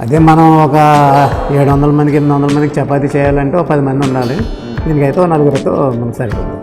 అదే మనం ఒక 700 మందికి 800 మందికి చపాతీ చేయాలంటే ఒక 10 మంది ఉండాలి. దీనికైతే 4 మనకు సరిపోతుంది.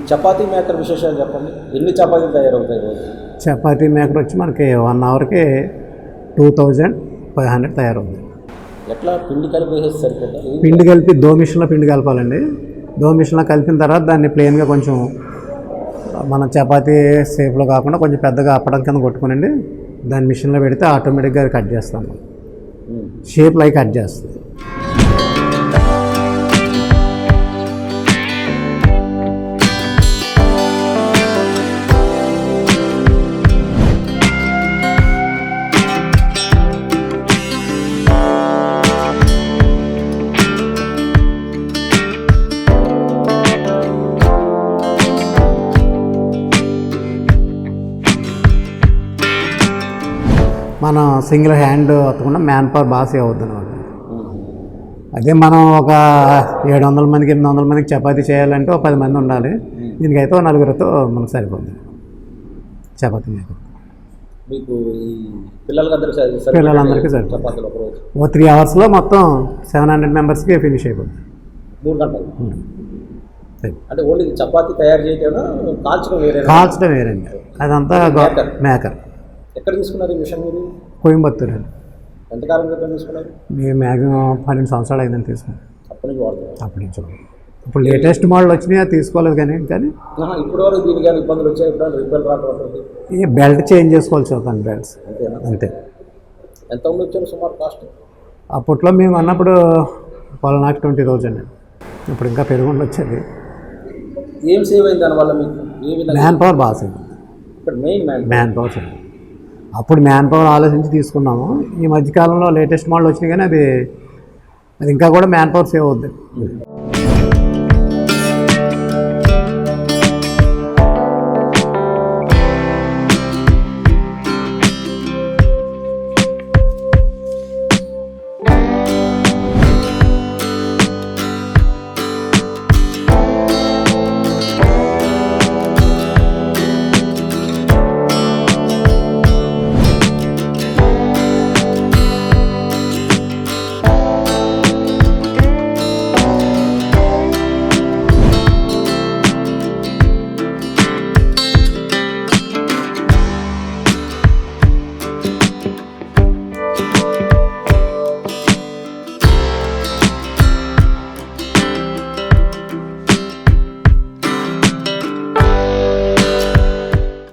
చపాతీ మేకర్ విశేషాలు చెప్పండి. ఎన్ని చపాతీలు తయారవుతాయి రోజు? చపాతీ మేకర్ వచ్చి మనకి 1 అవర్కి 2500 తయారవుతుంది. ఎట్లా పిండి కలిపి వేసేసి సరిపోతుంది? పిండి కలిపి మిషన్లో పిండి కలపాలండి. మిషన్లో కలిపిన తర్వాత దాన్ని ప్లెయిన్గా కొంచెం మన చపాతీ షేప్లో కాకుండా కొంచెం పెద్దగా అప్పడం కింద కొట్టుకునండి దాన్ని మిషన్లో పెడితే ఆటోమేటిక్గా అది కట్ చేస్తాము. షేప్లో అవి కట్ చేస్తుంది. మనం సింగిల్ హ్యాండ్ వత్తకుండా మ్యాన్ పవర్ బాగా సేవ్ అవుతుంది అనమాట. అదే మనం ఒక 700 మందికి 800 మందికి చపాతీ చేయాలంటే ఒక 10 మంది ఉండాలి. దీనికైతే 4 మనకు సరిపోతుంది చపాతీ మేకర్. మీకు పిల్లలందరికీ సరిపోతుంది. ఓ 3 అవర్స్లో మొత్తం 700 మెంబర్స్కి ఫినిష్ అయిపోతుంది. 3 గంటలు. అంటే ఓన్లీ చపాతీ తయారు చేయటం, కాల్చడం వేరండి. అదంతా మేకర్. ఎక్కడ తీసుకున్నారు ఈ మిషన్ మీరు? కోయంబత్తూరు అండి. ఎంతకాలం క్రితం తీసుకున్నారు? మేము మ్యాక్సిమం 12 సంవత్సరాలు అయిందని తీసుకున్నాం. అప్పటి నుంచి వాడుతున్నారు? అప్పటి నుంచి. ఇప్పుడు లేటెస్ట్ మోడల్ వచ్చినాయి, అది తీసుకోలేదు కానీ ఇప్పుడు వరకు దీనికి కానీ ఇబ్బందులు వచ్చాయి? రిపేర్ రావడం, ఈ బెల్ట్ చేంజ్ చేసుకోవాల్సి వస్తుంది. బెల్ట్స్ అంతే. ఎంత ఉండొచ్చారు సుమారు కాస్ట్? అప్పట్లో మేము అన్నప్పుడు 20,000 ఇప్పుడు ఇంకా పెరుగుండి వచ్చేది. ఏం సేవ్ అయింది దానివల్ల మీకు? మ్యాన్ పవర్ బాగా సేవ్. ఇప్పుడు మెయిన్ మ్యాన్ పవర్ సేవ్. అప్పుడు మ్యాన్ పవర్ ఆలోచించి తీసుకున్నాము. ఈ మధ్యకాలంలో లేటెస్ట్ మోడల్ వచ్చినాయి కానీ అది ఇంకా కూడా మ్యాన్ పవర్ సేవ్ అవుద్ది.